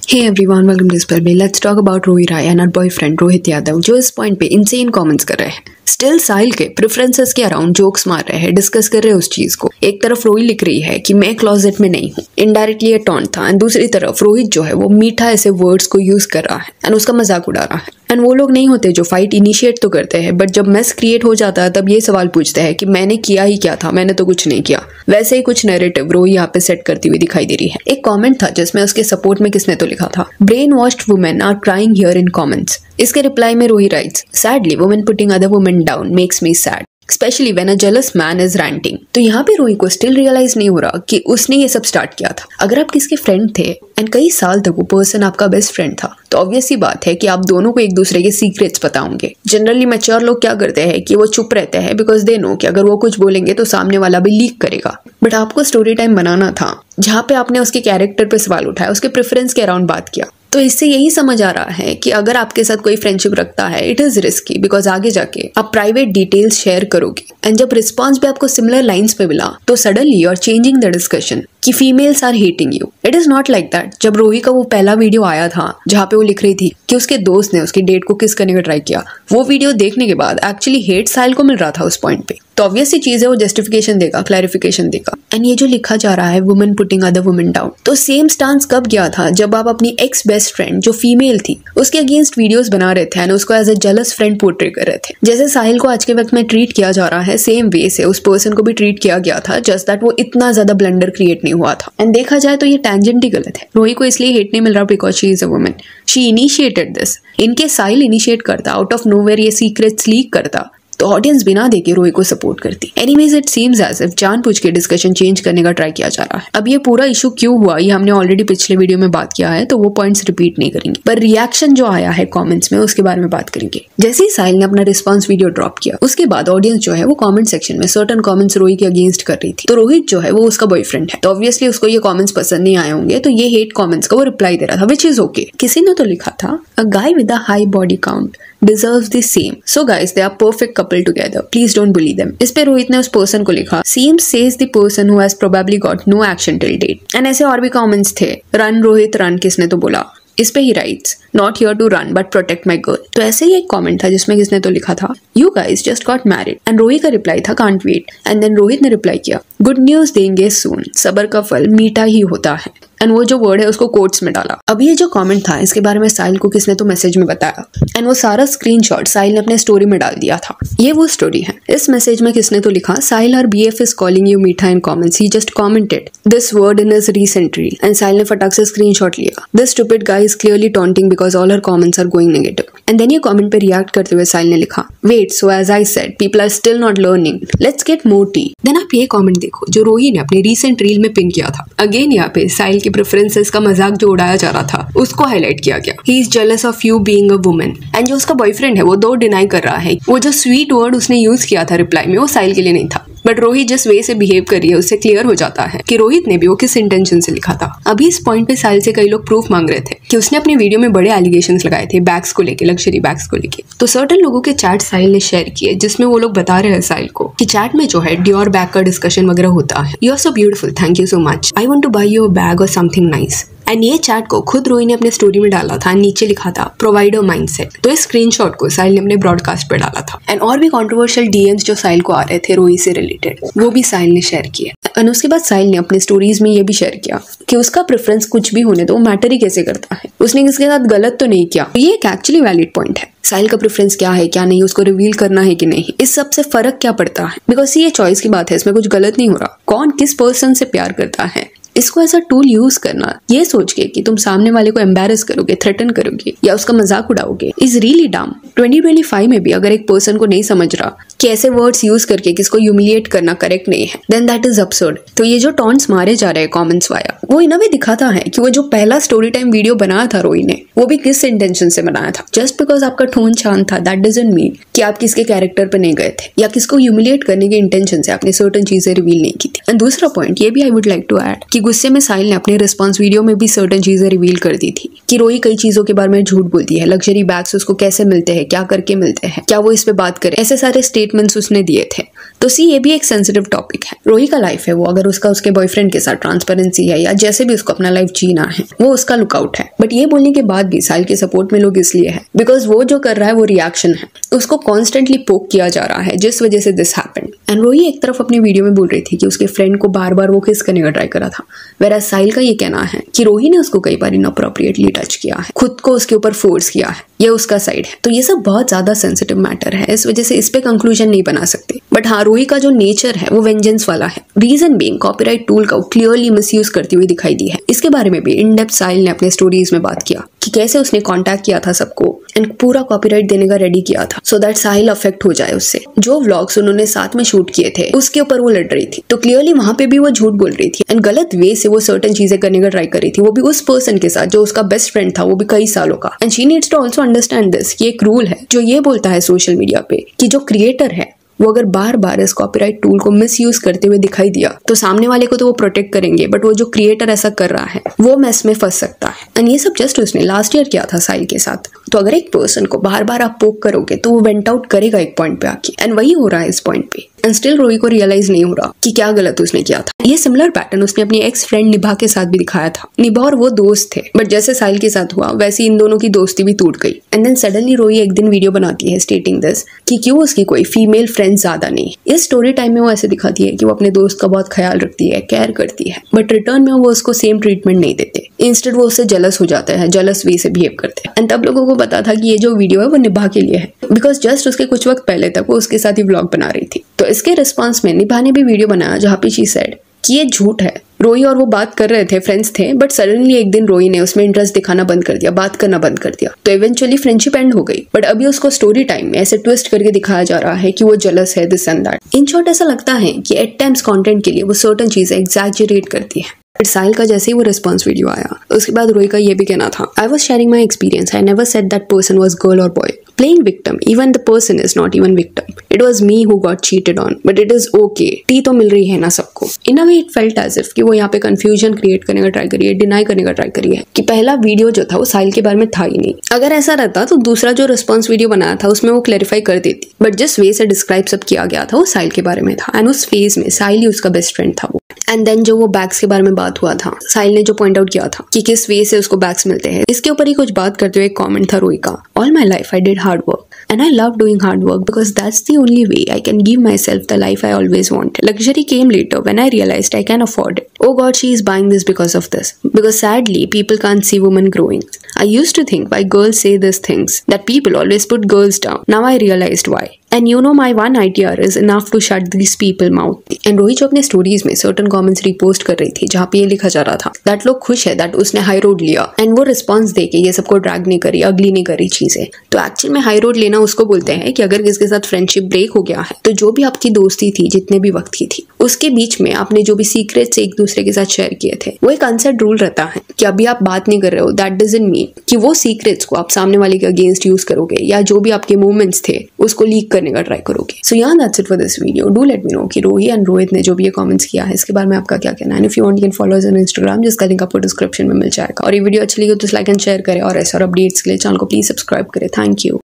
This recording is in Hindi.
Hey everyone, welcome to Spell. Let's talk about Rohi Rai and her boyfriend Rohit Yadav जो इस पॉइंट पे इंसेन कमेंट्स कर रहे हैं। स्टिल साहिल के प्रेफरेंसेस के अराउंड जोक्स मार रहे हैं, डिस्कस कर रहे हैं उस चीज को। एक तरफ रोही लिख रही है कि मैं क्लोजेट में नहीं हूँ, इनडायरेक्टली ये टॉन्ट था, एंड दूसरी तरफ रोहित जो है वो मीठा ऐसे वर्ड्स को यूज कर रहा है एंड उसका मजाक उड़ा रहा है। एंड वो लोग नहीं होते जो फाइट इनिशिएट तो करते हैं, बट जब मेस क्रिएट हो जाता है तब ये सवाल पूछते हैं कि मैंने किया ही क्या था, मैंने तो कुछ नहीं किया। वैसे ही कुछ नैरेटिव रोही यहाँ पे सेट करती हुई दिखाई दे रही है। एक कमेंट था जिसमें उसके सपोर्ट में किसने तो लिखा था, brain washed women are crying here in comments. इसके रिप्लाई में Rohi writes, sadly women putting other women down makes me sad, specially when a jealous man is ranting. तो यहाँ पे रोही को स्टिल रियलाइज नहीं हो रहा कि उसने ये सब स्टार्ट किया था। अगर आप किसके फ्रेंड थे एंड कई साल तक वो पर्सन आपका बेस्ट फ्रेंड था, तो ऑब्वियस सी बात है कि आप दोनों को एक दूसरे के सीक्रेट्स पता होंगे। जनरली मैच्योर लोग क्या करते हैं कि वो चुप रहते हैं बिकॉज दे नो कि अगर वो कुछ बोलेंगे तो सामने वाला भी लीक करेगा। बट आपको स्टोरी टाइम बनाना था जहाँ पे आपने उसके कैरेक्टर पे सवाल उठाया, उसके प्रेफरेंस के अराउंड बात किया। तो इससे यही समझ आ रहा है कि अगर आपके साथ कोई फ्रेंडशिप रखता है, इट इज रिस्की बिकॉज आगे जाके आप प्राइवेट डिटेल्स शेयर करोगे एंड जब रिस्पॉन्स भी आपको सिमिलर लाइंस पे मिला तो suddenly you are changing the discussion कि females are hating you. It is not like that. जब रोही का वो पहला वीडियो आया था जहाँ पे वो लिख रही थी कि उसके दोस्त ने उसकी डेट को किस करने का ट्राई किया, वो वीडियो देखने के बाद एक्चुअली हेट साहिल को मिल रहा था उस पॉइंट पे। तो ऑब्वियस सी चीज है, वो जस्टिफिकेशन देगा, क्लैरिफिकेशन देगा। एंड ये जो लिखा जा रहा है women putting other women down, तो सेम स्टांस कब गया था जब आप अपनी एक्स बेस्ट फ्रेंड जो फीमेल थी उसके अगेंस्ट वीडियोस बना रहे थे एंड उसको as a jealous friend portray कर रहे थे। जैसे साहिल को आज के वक्त में ट्रीट किया जा रहा है, सेम वे से उस पर्सन को भी ट्रीट किया गया था, जस्ट दैट वो इतना ज्यादा ब्लंडर क्रिएट नहीं हुआ था। एंड देखा जाए तो ये टेंजेंट ही गलत है। रोही को इसलिए हेट नहीं मिल रहा because she is a women, she initiated this. इनके साहिल इनिशिएट करता, आउट ऑफ नोवेयर ये सीक्रेट्स लीक करता, तो ऑडियंस बिना देखे रोही को सपोर्ट करती। Anyways it seems as if जानबूझ के डिस्कशन चेंज करने का ट्राई किया जा रहा है। अब ये पूरा इशू क्यों हुआ ये हमने ऑलरेडी पिछले वीडियो में बात किया है, तो वो पॉइंट्स रिपीट नहीं करेंगे, पर रिएक्शन जो आया है कमेंट्स में उसके बारे में बात करेंगे। जैसे ही साहिल ने अपना रिस्पॉन्स वीडियो ड्रॉप किया उसके बाद ऑडियंस जो है वो कमेंट सेक्शन में सर्टेन कमेंट्स रोही के अगेंस्ट कर रही थी। तो रोहित जो है वो उसका बॉयफ्रेंड है, तो ऑब्वियसली उसको ये कमेंट्स पसंद नहीं आए होंगे, तो ये हेट कमेंट्स का वो रिप्लाई दे रहा था, विच इज ओके। किसी ने तो लिखा था, a guy with a high body count deserves the same. So guys, they are perfect couple together. Please don't bully them. इस पे रोहित ने उस पर्सन को लिखा, seems says the person who has probably got no action till date. And ऐसे और भी कमेंट्स थे, run रोहित run किसने तो बोला। इस पे he writes, not here to run but protect my girl. तो ऐसे ही एक कमेंट था जिसमें किसने तो लिखा था, you guys just got married, and Rohit का रिप्लाई था can't wait. And then Rohit ने रिप्लाई किया, गुड न्यूज देंगे सून, सबर का फल मीठा ही होता है। एंड वो जो वर्ड है उसको कोट्स में डाला। अब ये जो कमेंट था इसके बारे में साहिल को किसने तो मैसेज में बताया एंड वो सारा स्क्रीनशॉट साहिल ने अपने स्टोरी में डाल दिया था। ये वो स्टोरी है। इस मैसेज में किसने तो लिखा, Sahil her BF is calling you मीठा in comments, he just commented this word in his recent reel. And Sahil ने फटाक से स्क्रीनशॉट लिया, this stupid guy is clearly taunting because all her comments are going negative. And then ये कमेंट पे रिएक्ट करते हुए साहिल ने लिखा, wait so as I said people are still not learning, let's get more tea. देन आप ये कमेंट देखो जो रोही ने अपनी रीसेंट रील में पिन किया था। अगेन यहाँ पे साहिल के प्रेफरेंसेस का मजाक जो उड़ाया जा रहा था उसको हाईलाइट किया गया। He is jealous of you being a women. And जो उसका बॉयफ्रेंड है वो दो डिनाई कर रहा है, वो जो स्वीट वर्ड उसने यूज किया था रिप्लाई में वो साहिल के लिए नहीं था। बट रोहित जिस वे से बिहेव कर रही है उससे क्लियर हो जाता है कि रोहित ने भी वो किस इंटेंशन से लिखा था। अभी इस पॉइंट पे साहिल से कई लोग प्रूफ मांग रहे थे कि उसने अपने वीडियो में बड़े एलिगेशंस लगाए थे बैग्स को लेके, लग्जरी बैग्स को लेके। तो सर्टेन लोगों के चैट साहिल ने शेयर किए जिसमें वो लोग बता रहे हैं साहिल को कि चैट में जो है डियोर बैग का डिस्कशन वगैरह होता है, you are so beautiful, thank you so much, I want to buy your bag or something nice. And ये चैट को खुद रोही ने अपने स्टोरी में डाला था, नीचे लिखा था प्रोवाइडर माइंडसेट। तो इस स्क्रीनशॉट को साहिल ने अपने ब्रॉडकास्ट पे डाला था। एंड और भी कंट्रोवर्शियल DMs जो साहिल को आ रहे थे रोही से रिलेटेड वो भी साहिल ने शेयर किए। एंड उसके बाद साहिल ने अपने स्टोरीज में ये भी शेयर किया कि उसका प्रेफरेंस कुछ भी होने दो, मैटर ही कैसे करता है, उसने किसके साथ गलत तो नहीं किया। ये एक एक्चुअली वैलिड पॉइंट है। साहिल का प्रेफरेंस क्या है क्या नहीं, उसको रिवील करना है कि नहीं, इस सब से फर्क क्या पड़ता है, बिकॉज ये चॉइस की बात है, इसमें कुछ गलत नहीं हो रहा। कौन किस पर्सन से प्यार करता है इसको एज अ टूल यूज करना, ये सोच के कि तुम सामने वाले को एम्बेरस करोगे, थ्रेटन करोगे या उसका मजाक उड़ाओगे, इज रियली डम। 2025 में भी अगर एक पर्सन को नहीं समझ रहा कि ऐसे वर्ड्स यूज करके किसको ह्यूमिलिएट करना करेक्ट नहीं है, देन दैट इज अब्सर्ड। तो ये जो टॉन्ट्स मारे जा रहे हैं कमेंट्स वाया, वो इन अ वे दिखाता है कि वो जो पहला स्टोरी टाइम वीडियो बनाया था रोही ने, वो भी किस इंटेंशन से बनाया था। जस्ट बिकॉज आपका टोन शांत था दैट डजंट मीन कि आप किसके कैरेक्टर पे नहीं गए थे या किसको ह्यूमिलिएट करने के इंटेंशन से आपने सर्टेन चीजें रिवील नहीं की थी। एंड दूसरा पॉइंट ये भी I would like to add कि गुस्से में साहिल ने अपने रिस्पॉन्स वीडियो में भी सर्टेन चीजें रिवील कर दी थी कि रोही कई चीजों के बारे में झूठ बोलती है, लग्जरी बैग्स उसको कैसे मिलते हैं, क्या करके मिलते हैं, क्या वो इस पे बात करे, ऐसे सारे स्टेटमेंट्स उसने दिए थे। तो सी ये भी एक सेंसिटिव टॉपिक है। रोही का लाइफ है वो, अगर उसका उसके बॉयफ्रेंड के साथ ट्रांसपेरेंसी है या जैसे भी उसको अपना लाइफ जीना है वो उसका लुकआउट है। बट ये बोलने के बाद भी साहिल के सपोर्ट में लोग इसलिए है बिकॉज वो जो कर रहा है वो रिएक्शन है, उसको कॉन्स्टेंटली पोक किया जा रहा है जिस वजह से दिस हैपेंड। एंड रोही एक तरफ अपनी वीडियो में बोल रही थी कि उसके फ्रेंड को बार बार वो किस करने का ट्राई करा था, वेराज साहिल का ये कहना है कि रोही ने उसको कई बार इनअप्रोप्रिएटली टच किया है, खुद को उसके ऊपर फोर्स किया है, ये उसका साइड है। तो ये सब बहुत ज्यादा सेंसिटिव मैटर है, इस वजह से इस पे कंक्लूजन नहीं बना सकते। बट हाँ, रोही का जो नेचर है वो वेंजेंस वाला है। रीजन बीइंग कॉपीराइट टूल का क्लियरली मिसयूज करती हुई दिखाई दी है। इसके बारे में भी इन डेप्थ साहिल ने अपने स्टोरीज में बात किया कि कैसे उसने कांटेक्ट किया था सबको एंड पूरा कॉपीराइट देने का रेडी किया था सो दैट साहिल अफेक्ट हो जाए उससे। जो व्लॉग्स उन्होंने साथ में शूट किए थे उसके ऊपर वो लड़ रही थी, तो क्लियरली वहां पे भी वो झूठ बोल रही थी एंड गलत वे से वो सर्टेन चीजें करने का ट्राई कर रही थी, वो भी उस पर्सन के साथ जो उसका बेस्ट फ्रेंड था, वो भी कई सालों का। And she needs to also understand this कि एक रूल है जो ये बोलता है सोशल मीडिया पे कि जो क्रिएटर है वो अगर बार बार इस कॉपीराइट टूल को मिसयूज करते हुए दिखाई दिया तो सामने वाले को तो वो प्रोटेक्ट करेंगे, बट वो जो क्रिएटर ऐसा कर रहा है वो मेस में फंस सकता है। एंड ये सब जस्ट उसने लास्ट ईयर किया था साहिल के साथ। तो अगर एक पर्सन को बार बार आप पोक करोगे तो वो वेंट आउट करेगा एक पॉइंट पे आके, एंड वही हो रहा है इस पॉइंट पे। एंड स्टिल रोही को रियलाइज नहीं हो रहा कि क्या गलत उसने किया था। ये सिमिलर पैटर्न उसने अपनी एक्स फ्रेंड निभा के साथ भी दिखाया था। निभा और वो दोस्त थे, बट जैसे साहिल के साथ हुआ वैसे इन दोनों की दोस्ती भी टूट गई। एंड देन सडनली रोही एक दिन वीडियो बनाती है स्टेटिंग दिस कि क्यों उसकी कोई फीमेल फ्रेंड ज्यादा नहीं। इस स्टोरी टाइम में वो ऐसे दिखाती है कि वो अपने दोस्त का बहुत ख्याल रखती है, केयर करती है, बट रिटर्न में वो उसको सेम ट्रीटमेंट नहीं देते। इंस्टेड वो उससे जेलस हो जाते हैं, जेलस वे से बिहेव करते हैं। एंड तब लोगों को पता था कि ये जो वीडियो है वो निभा के लिए है, बिकॉज जस्ट उसके कुछ वक्त पहले तक वो उसके साथ ही व्लॉग बना रही थी। तो इसके रिस्पॉन्स में निभा ने भी वीडियो बनाया जहाँ पे शी सेड कि ये झूठ है। रोही और वो बात कर रहे थे, फ्रेंड्स थे, बट सडनली एक दिन रोही ने उसमें इंटरेस्ट दिखाना बंद कर दिया, बात करना बंद कर दिया। तो इवेंचुअली फ्रेंडशिप एंड हो गई, बट अभी उसको स्टोरी टाइम में ऐसे ट्विस्ट करके दिखाया जा रहा है कि वो जेलस है, this and that. In short ऐसा लगता है कि एट टाइम्स कंटेंट के लिए वो सर्टेन चीजें एग्जैजरेट करती है। बट साहिल का जैसे ही वो रिस्पॉन्स वीडियो आया उसके बाद रोही का ये भी कहना था, I was sharing my experience, I never said that person was girl और boy. Playing victim, even the person is not even victim. It was me who got cheated on, but it is okay. T तो मिल रही है ना सबको। In a way it felt as if कि वो यहाँ पे कंफ्यूजन क्रिएट करने का ट्राई करिए, डिनाई करने का ट्राई करिए कि पहला वीडियो जो था वो साहिल के बारे में था ही नहीं। अगर ऐसा रहता तो दूसरा जो रिस्पॉन्स वीडियो बनाया था उसमें वो क्लैरिफाई कर देती, बट जिस वे से डिस्क्राइब सब किया गया था वो साहिल के बारे में था एंड उस फेज में साहिल ही उसका बेस्ट फ्रेंड था वो। एंड देन जो वो बैग्स के बारे में बात हुआ था, साहिल ने जो पॉइंट आउट किया था कि किस वे से उसको बैग्स मिलते हैं, इसके ऊपर ही कुछ बात करते हुए एक कमेंट था रोही का, all my life I did hard work and I love doing hard work because that's the only way I can give myself the life I always wanted. Luxury came later when I realized I can afford it. Oh God, she is buying this because of this. Because sadly, people can't see women growing. I used to think why girls say these things, that people always put girls down. Now I realized why. And you know my one idea is enough to shut these people mouth. And रोही जो अपने स्टोरीज में सर्टन कमेंट्स रिपोस्ट कर रही थी जहाँ पे ये लिखा जा रहा था दैट लोग खुश है दैट उसने हाई रोड लिया एंड वो रिस्पॉन्स दे के ये सबको ड्रैग नहीं करी, अगली नहीं करी चीजें। तो एक्चुअल में हाई रोड लेना उसको बोलते हैं कि अगर किसके साथ फ्रेंडशिप ब्रेक हो गया है तो जो भी आपकी दोस्ती थी जितने भी वक्त की थी उसके बीच में आपने जो भी सीक्रेट्स एक दूसरे के साथ शेयर किए थे वो एक अनसेट रूल रहता है कि अभी आप बात नहीं कर रहे हो, दैट डजंट मीन कि वो सीक्रेट्स को आप सामने वाले के अगेंस्ट यूज करोगे या जो भी आपके मूवमेंट्स थे उसको लीक करने का ट्राई करोगे। सो यार that's it for this video. Do let me know कि रोही एंड रोहित ने जो भी ये कमेंट्स किया है इसके बारे में आपका क्या कहना है। If you want you can follow us on Instagram, जिसका लिंक आपको डिस्क्रिप्शन में मिल जाएगा। और ये वीडियो अच्छी लगी तो लाइक एंड शेयर करें और ऐसे और अपडेट्स के लिए चैनल को प्लीज सब्सक्राइब करें। Thank you.